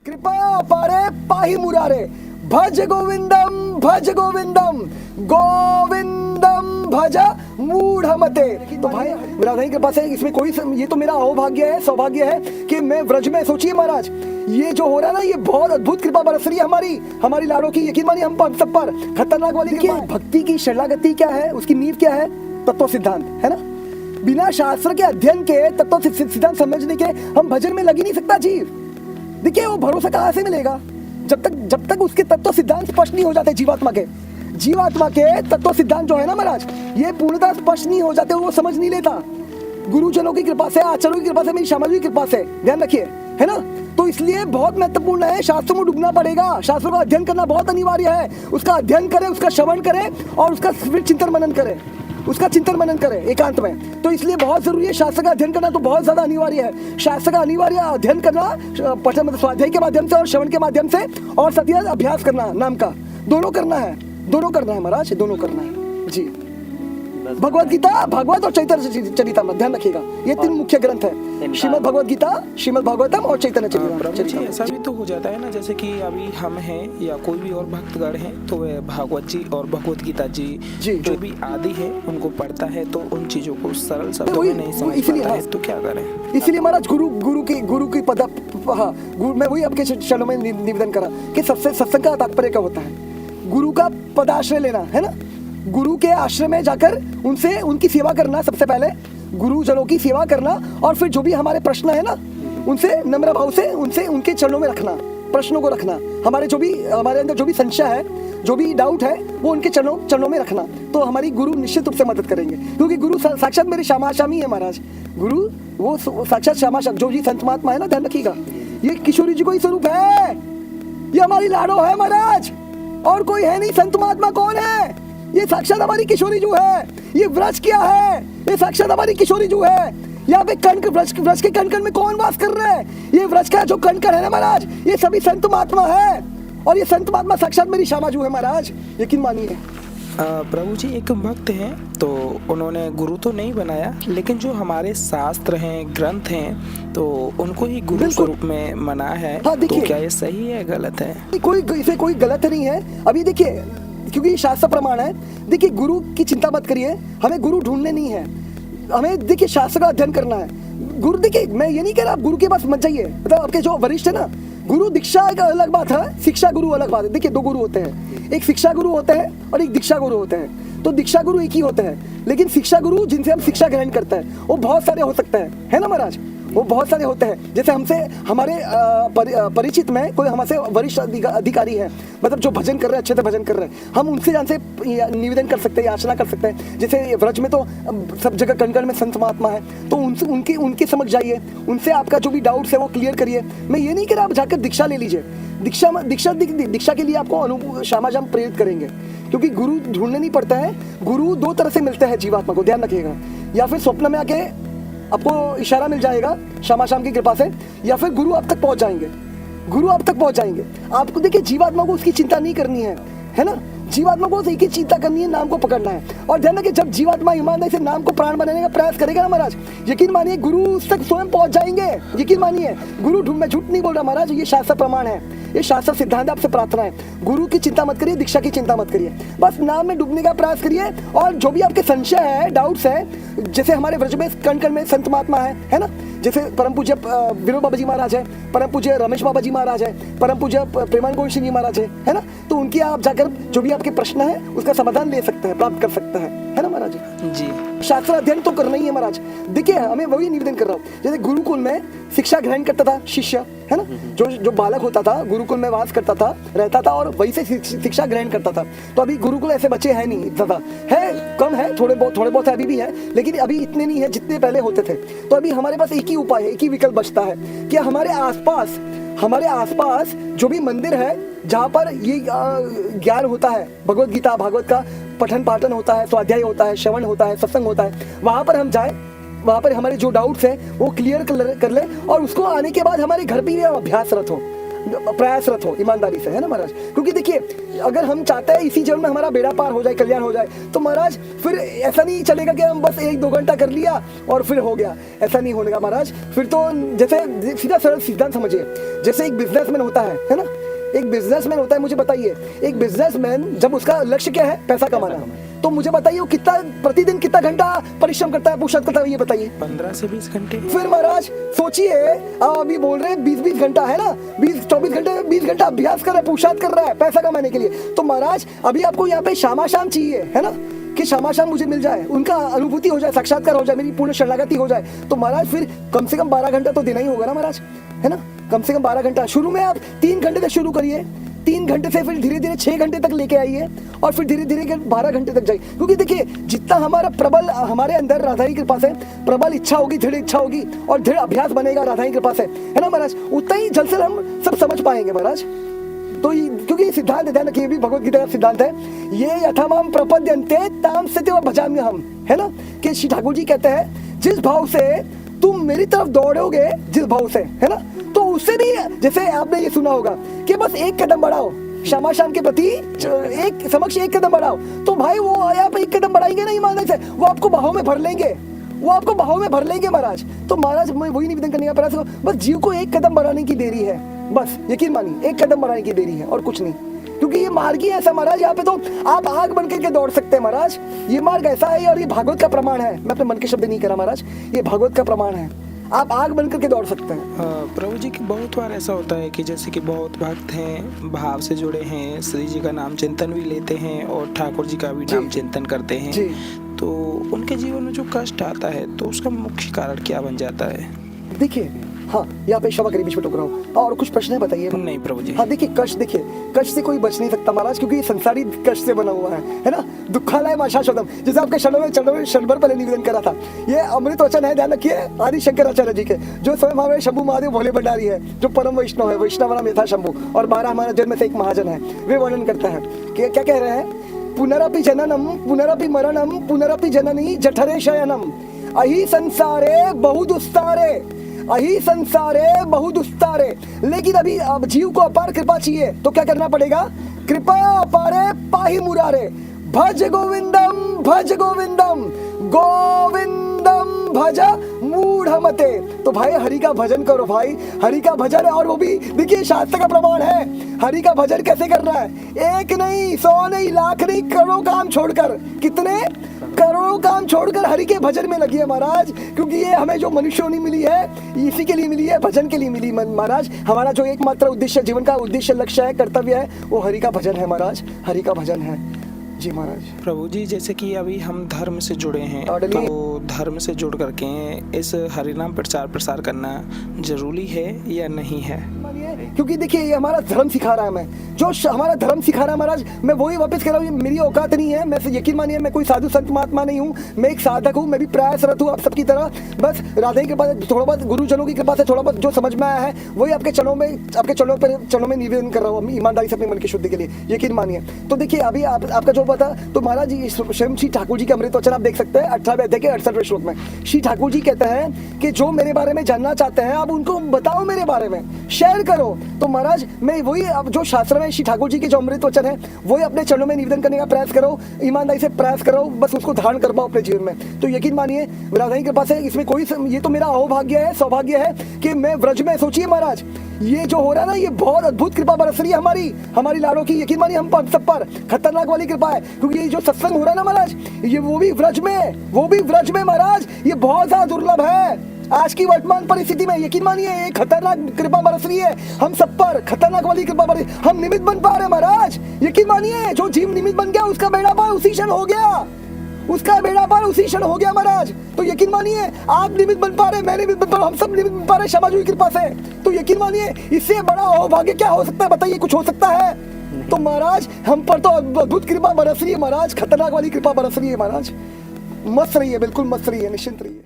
कृपा पारे पाहि मुरारे, भज गोविंदम गोविंदम भज मूढ़मते। तो भाई राधा की कृपा से इसमें कोई ये तो मेरा अहोभाग्य है, सौभाग्य है कि मैं व्रज में, सोचिए महाराज ये जो हो रहा है ना, ये बहुत अद्भुत कृपा बरस रही है हमारी लाड़ों की। यकीन मानिए हम सब पर खतरनाक वाली कृपा। भक्ति की शरणागति क्या है, उसकी नींव क्या है? तत्व सिद्धांत है ना। बिना शास्त्र के अध्ययन के, तत्व सिद्धांत समझने के हम भजन में लग ही नहीं सकता जीव। देखिए वो भरोसा कहाँ से मिलेगा जब तक उसके तत्व सिद्धांत स्पष्ट नहीं हो जाते। जीवात्मा के तत्व सिद्धांत जो है ना महाराज, ये पूर्णतः स्पष्ट नहीं हो जाते, वो समझ नहीं लेता। गुरुजनों की कृपा से, आचार्यों की कृपा से, मेरी समाज की कृपा से, ध्यान रखिए, है ना। तो इसलिए बहुत महत्वपूर्ण है, शास्त्रों में डूबना पड़ेगा, शास्त्रों का अध्ययन करना बहुत अनिवार्य है। उसका अध्ययन करें, उसका श्रवण करें और उसका फिर चिंतन मनन करें एकांत में। तो इसलिए बहुत जरूरी है शास्त्र का अध्ययन करना, तो बहुत ज्यादा अनिवार्य है शास्त्र का अनिवार्य अध्ययन करना, पठन मतलब स्वाध्याय के माध्यम से और श्रवण के माध्यम से, और सत्य अभ्यास करना नाम का, दोनों करना है महाराज, दोनों करना है जी। भगवत गीता, भागवत और चैतन्य चरितामृत, ध्यान रखिएगा ये तीन मुख्य ग्रंथ है, श्रीमद् भगवत गीता, श्रीमद् भागवतम और चैतन्य चरितामृत। ऐसा भी तो हो जाता है ना, जैसे कि अभी हम हैं या कोई भी और भक्तगण हैं, तो वह भागवत जी और भगवत गीता जी जो भी आदि है उनको पढ़ता है, तो उन चीजों को सरल शब्दों में नहीं समझ पाता है, तो क्या करें। इसलिए महाराज गुरु की पद, हाँ मैं वही आपके चरणों में निवेदन करा कि सबसे सत्संग का तात्पर्य क्या होता है, गुरु का पदाश्रय लेना है ना। गुरु के आश्रय में जाकर उनसे उनकी सेवा करना, सबसे पहले गुरुजनों की सेवा करना, और फिर जो भी हमारे प्रश्न है ना, उनसे नम्र भाव से उनके चरणों में रखना, प्रश्नों को रखना, हमारे अंदर जो भी संशय है, जो भी डाउट है, वो उनके चरणों में रखना। तो हमारी गुरु निश्चित रूप से मदद करेंगे, क्योंकि गुरु साक्षात मेरे श्यामाश्यामी है महाराज। गुरु वो साक्षात श्यामाश्याम जो जी संत महात्मा है ना, ध्यान रखिएगा, ये किशोरी जी को ही स्वरूप है, ये हमारी लाडो है महाराज, और कोई है नहीं। संत महात्मा कौन है? ये साक्षात हमारी किशोरी जू है। ये व्रज क्या है? ये साक्षात हमारी किशोरी जू है। यहाँ पे व्रज के कण में कौन वास कर रहे हैं? ये व्रज का जो कण है ना महाराज, ये सभी संत महात्मा है, और ये संत महात्मा साक्षात मेरी श्यामा जू है महाराज, यकीन मानिए। प्रभु जी एक भक्त हैं, तो उन्होंने गुरु तो नहीं बनाया, लेकिन जो हमारे शास्त्र हैं, ग्रंथ हैं, तो उनको ही गुरु स्वरूप में मना है। हाँ, तो क्या ये सही है, गलत है? इसे कोई गलत नहीं है। अभी देखिए, क्योंकि शास्त्र प्रमाण है। देखिए गुरु की चिंता मत करिए, हमें गुरु ढूंढने नहीं है, हमें देखिए शास्त्र का अध्ययन करना है। गुरु देखिए, मैं ये नहीं कह रहा आप गुरु के पास मत जाइए, मतलब आपके जो वरिष्ठ है ना, गुरु दीक्षा एक अलग बात है, शिक्षा गुरु अलग बात है। देखिए दो गुरु होते हैं, एक शिक्षा गुरु होते हैं और एक दीक्षा गुरु होते हैं। तो दीक्षा गुरु एक ही होते हैं, लेकिन शिक्षा गुरु जिनसे हम शिक्षा ग्रहण करते हैं वो बहुत सारे हो सकते हैं, है ना महाराज, वो बहुत सारे होते हैं। जैसे हमसे हमारे परिचित में कोई हमसे वरिष्ठ अधिकारी है, मतलब जो भजन कर रहे हैं, अच्छे से भजन कर रहे हैं, हम उनसे जानसे निवेदन कर सकते हैं, याचना कर सकते हैं। जैसे व्रज में तो सब जगह कण में संत महात्मा है, तो उनसे उनके समझ जाइए, उनसे आपका जो भी डाउट्स है वो क्लियर करिए। मैं ये नहीं कह रहा आप जाकर दीक्षा ले लीजिए, दीक्षा के लिए आपको श्यामाश्याम प्रेरित करेंगे, क्योंकि गुरु ढूंढने नहीं पड़ता है। गुरु दो तरह से मिलते हैं जीवात्मा को, ध्यान रखिएगा, या फिर स्वप्न में आके आपको इशारा मिल जाएगा श्यामाश्याम की कृपा से, या फिर गुरु आप तक पहुंच जाएंगे। आपको देखिए जीवात्मा को उसकी चिंता नहीं करनी है ना। जीवात्मा को एक ही चिंता करनी है, नाम को पकड़ना है। और ध्यान रखिए, जब जीवात्मा ईमानदारी से नाम को प्राण बनाने का प्रयास करेगा ना महाराज, यकीन मानिए गुरु उस तक स्वयं पहुंच जाएंगे। यकीन मानिए, गुरु ढूंढ, मैं झूठ नहीं बोल रहा महाराज, ये शास्त्र प्रमाण है, ये शास्त्र सिद्धांत आपसे प्रार्थना है। गुरु की चिंता मत करिए, दीक्षा की चिंता मत करिए, बस नाम में डूबने का प्रयास करिए। और जो भी आपके संशय है, डाउट्स है, जैसे हमारे व्रज में कण में संत महात्मा है ना, जैसे परम पूज्य विनोद बाबा जी महाराज है, परम पूज्य रमेश बाबा जी महाराज है, परम पूज्य प्रेमानंद गोविंद सिंह जी महाराज है ना। तो उनकी आप जाकर जो भी आपके प्रश्न है उसका समाधान ले सकते हैं, प्राप्त कर सकते हैं, है ना महाराज जी। शास्त्र अध्ययन तो करना ही है महाराज। देखिए हमें वही निवेदन कर रहा हूँ, जैसे गुरुकुल में शिक्षा ग्रहण करता था शिष्य, है ना, जो बालक होता था गुरुकुल में वास करता था, रहता था और वही से शिक्षा ग्रहण करता था। तो अभी गुरुकुल ऐसे बच्चे हैं नहीं, ज्यादा है, कम है, थोड़े बहुत अभी भी है, लेकिन अभी इतने नहीं है जितने पहले होते थे। तो अभी हमारे पास एक ही उपाय है, एक ही विकल्प बचता है कि हमारे आसपास जो भी मंदिर है जहाँ पर ये ज्ञान होता है, भगवत गीता भागवत का पठन पाठन होता है, स्वाध्याय होता है, श्रवण होता है, सत्संग होता है, वहाँ पर हम जाए, वहाँ पर हमारे जो डाउट्स हैं वो क्लियर कर ले, और उसको आने के बाद हमारे घर पे भी अभ्यासरत हो। प्रयासरत हो ईमानदारी से, है ना महाराज। क्योंकि देखिए अगर हम चाहते हैं इसी जीवन में हमारा बेड़ा पार हो जाए, कल्याण हो जाए, तो महाराज फिर ऐसा नहीं चलेगा कि हम बस 1-2 घंटा कर लिया और फिर हो गया, ऐसा नहीं होने का महाराज। फिर तो जैसे सीधा सरल सिद्धांत समझिए, जैसे एक बिजनेसमैन होता है ना, एक बिजनेसमैन होता है, मुझे बताइए एक बिजनेसमैन जब उसका लक्ष्य क्या है, पैसा कमाना, तो मुझे बताइए वो कितना प्रतिदिन कितना घंटा परिश्रम करता है, पुरुषार्थ करता है, ये बताइए। 15 से 20 घंटे। फिर महाराज सोचिए, आप अभी बोल रहे हैं 20-20 घंटा, है ना, 20-24 घंटे, 20 घंटा अभ्यास कर रहा है, पुरुषार्थ कर रहा है पैसा कमाने के लिए। तो महाराज अभी आपको यहाँ पे शामाशाम चाहिए, है ना, कि शामाशाम मुझे मिल जाए, उनका अनुभूति हो जाए, साक्षात्कार हो जाए, मेरी पूर्ण शरणागति हो जाए, तो महाराज फिर कम से कम 12 घंटा तो देना ही होगा ना महाराज, है ना, कम से कम 12 घंटा। शुरू में आप 3 घंटे से शुरू करिए, 3 घंटे से फिर धीरे धीरे 6 घंटे तक लेके आइए और फिर धीरे धीरे 12 घंटे तक जाइए। क्योंकि देखिए जितना हमारा प्रबल हमारे अंदर राधा की कृपा से प्रबल इच्छा होगी, दृढ़ इच्छा होगी और दृढ़ अभ्यास बनेगा राधा की कृपा से, है ना महाराज, उतना ही जल्द से हम सब समझ पाएंगे महाराज। तो क्योंकि ये सिद्धांत ध्यान रखिए, भी भगवत गीता का सिद्धांत है, ये यथामाम प्रपद्यन्ते ताम सत्य भजाम्यहम्, है ना, कि श्री ठाकुर जी कहते हैं जिस भाव से तुम मेरी तरफ दौड़ोगे, जिस भाव से, है ना, तो उससे भी, जैसे आपने ये सुना होगा कि बस एक कदम बढ़ाओ शाम के प्रति, एक समक्ष एक कदम बढ़ाओ, तो भाई वो आप एक कदम बढ़ाएंगे ना ईमानदारी से, वो आपको बाहों में भर लेंगे, वो आपको बाहों में भर लेंगे महाराज। तो महाराज मैं वही निवेदन करने का प्रयास करूं, बस जीव को एक कदम बढ़ाने की देरी है, बस यकीन मानिए एक कदम बढ़ाने की देरी है और कुछ नहीं। क्योंकि ये मार्ग ही ऐसा महाराज, यहाँ पे तो आप आग बन करके दौड़ सकते हैं महाराज, ये मार्ग ऐसा है और ये भागवत का प्रमाण है, मैं अपने मन के शब्द नहीं कह रहा महाराज, ये भागवत का प्रमाण है, आप आग बन करके दौड़ सकते हैं। प्रभु जी की बहुत बार ऐसा होता है कि जैसे कि बहुत भक्त हैं, भाव से जुड़े हैं, श्री जी का नाम चिंतन भी लेते हैं और ठाकुर जी का भी नाम चिंतन करते हैं, तो उनके जीवन में जो कष्ट आता है तो उसका मुख्य कारण क्या बन जाता है? देखिए हाँ, यहाँ पे क्षमा करिए बीच में टोक रहा हूँ, और कुछ प्रश्न है बताइए। नहीं प्रभु जी। हाँ देखिए कष्ट, देखिए कष्ट से कोई बच नहीं सकता महाराज, क्योंकि ये संसारी कष्ट से बना हुआ है ना, दुखालय माशाश्वतम, जैसे आपके क्षण भर पहले निवेदन करा था, ये अमृत वचन है, ध्यान रखिए, आदि शंकराचार्य जी के, जो स्वयं हमारे शंभु महादेव भोले भंडारी है, जो परम वैष्णव है, वैष्णव नाम यथा शंभु, और 12 हमारे जन्म से एक महाजन है, वे वर्णन करता है कि क्या कह रहे हैं, पुनरपि जननम पुनरपि मरणम पुनरपि जननी जठरे शयनम अहि संसारे बहुदुस्तारे, अहि संसारे बहुदुस्तारे। लेकिन अभी अब जीव को अपार कृपा चाहिए तो क्या करना पड़ेगा, कृपा अपारे पाहि मुरारे, भज गोविंदम भज गोविंदम गोविंदम भज मूढ़मते। तो भाई हरि का भजन करो भाई, हरि का भजन है, और वो भी देखिए शास्त्र का प्रमाण है, हरि का भजन कैसे करना है, 1 नहीं 100 नहीं लाख नहीं करोड़ों काम छोड़कर, कितने करोड़ों काम छोड़कर हरि के भजन में लगी है महाराज। क्योंकि ये हमें जो मनुष्यों मिली है इसी के लिए मिली है, भजन के लिए मिली महाराज। हमारा जो एकमात्र उद्देश्य, जीवन का उद्देश्य लक्ष्य है, कर्तव्य है, वो हरि का भजन है महाराज, हरि का भजन है जी महाराज। प्रभु जी जैसे कि अभी हम धर्म से जुड़े हैं, तो धर्म से जुड़ करके इस हरिनाम प्रचार प्रसार करना जरूरी है या नहीं है? क्योंकि देखिए ये हमारा धर्म सिखा रहा है, हमें जो हमारा धर्म सिखा रहा है महाराज, मैं वही वापस कह रहा हूँ, मेरी औकात नहीं है, मैं यकीन मानिए मैं कोई साधु संत महात्मा नहीं हूँ, मैं एक साधक हूँ, मैं भी प्रयासरत हूँ आप सबकी तरह, बस राधा की कृपा से, थोड़ा बहुत गुरुजनों की कृपा से थोड़ा बहुत जो समझ में आया है वही आपके चरणों में निवेदन कर रहा हूँ ईमानदारी से अपने मन की शुद्धि के लिए, यकीन मानिए। तो देखिए अभी आपका जो पता, तो महाराज जी स्वयं श्री ठाकुर जी के अमृत वचन आप देख सकते हैं 18वें अध्याय के 68वें श्लोक में श्री ठाकुर जी कहते हैं कि जो मेरे बारे में जानना चाहते हैं आप उनको बताओ, मेरे बारे में शेयर करो। तो महाराज मैं वही जो शास्त्र में श्री ठाकुर जी के जो अमृत वचन है वही अपने चरणों में निवेदन करने का प्रयास करो, ईमानदारी से प्रयास करो, बस उसको धारण कर पाओ अपने जीवन में। तो यकीन मानिए राधा की कृपा से इसमें कोई, ये तो मेरा अहोभाग्य है, सौभाग्य है कि मैं व्रज में, सोचिए महाराज ये जो हो रहा है ना, ये बहुत अद्भुत कृपा बरस रही है हमारी लाड़ों की, यकीन मानिए हम सब पर खतरनाक वाली कृपा है। क्योंकि ये जो सत्संग हो रहा है ना महाराज, ये वो भी व्रज में महाराज, ये बहुत ज्यादा दुर्लभ है आज की वर्तमान परिस्थिति में। यकीन मानिए एक खतरनाक कृपा बरस रही है हम सब पर, खतरनाक वाली कृपा बरस, हम निमित्त बन पा रहे महाराज। यकीन मानिए जो जीव निमित्त बन गया उसका बेड़ा पार उसी क्षण हो गया, उसका बेड़ा पार उसी क्षण हो गया महाराज। तो यकीन मानिए आप निमित्त बन पा रहे, मैं निमित्त बन पा रहा, हम सब निमित्त बन पा रहे क्षमा की कृपा से। तो यकीन मानिए इससे बड़ा अहोभाग्य क्या हो सकता है, बताइए कुछ हो सकता है? तो महाराज हम पर तो अद्भुत कृपा बरस रही है महाराज, खतरनाक वाली कृपा बरस रही है महाराज। मस्त रही है, बिल्कुल मस्त रही है, निश्चिंत रही है।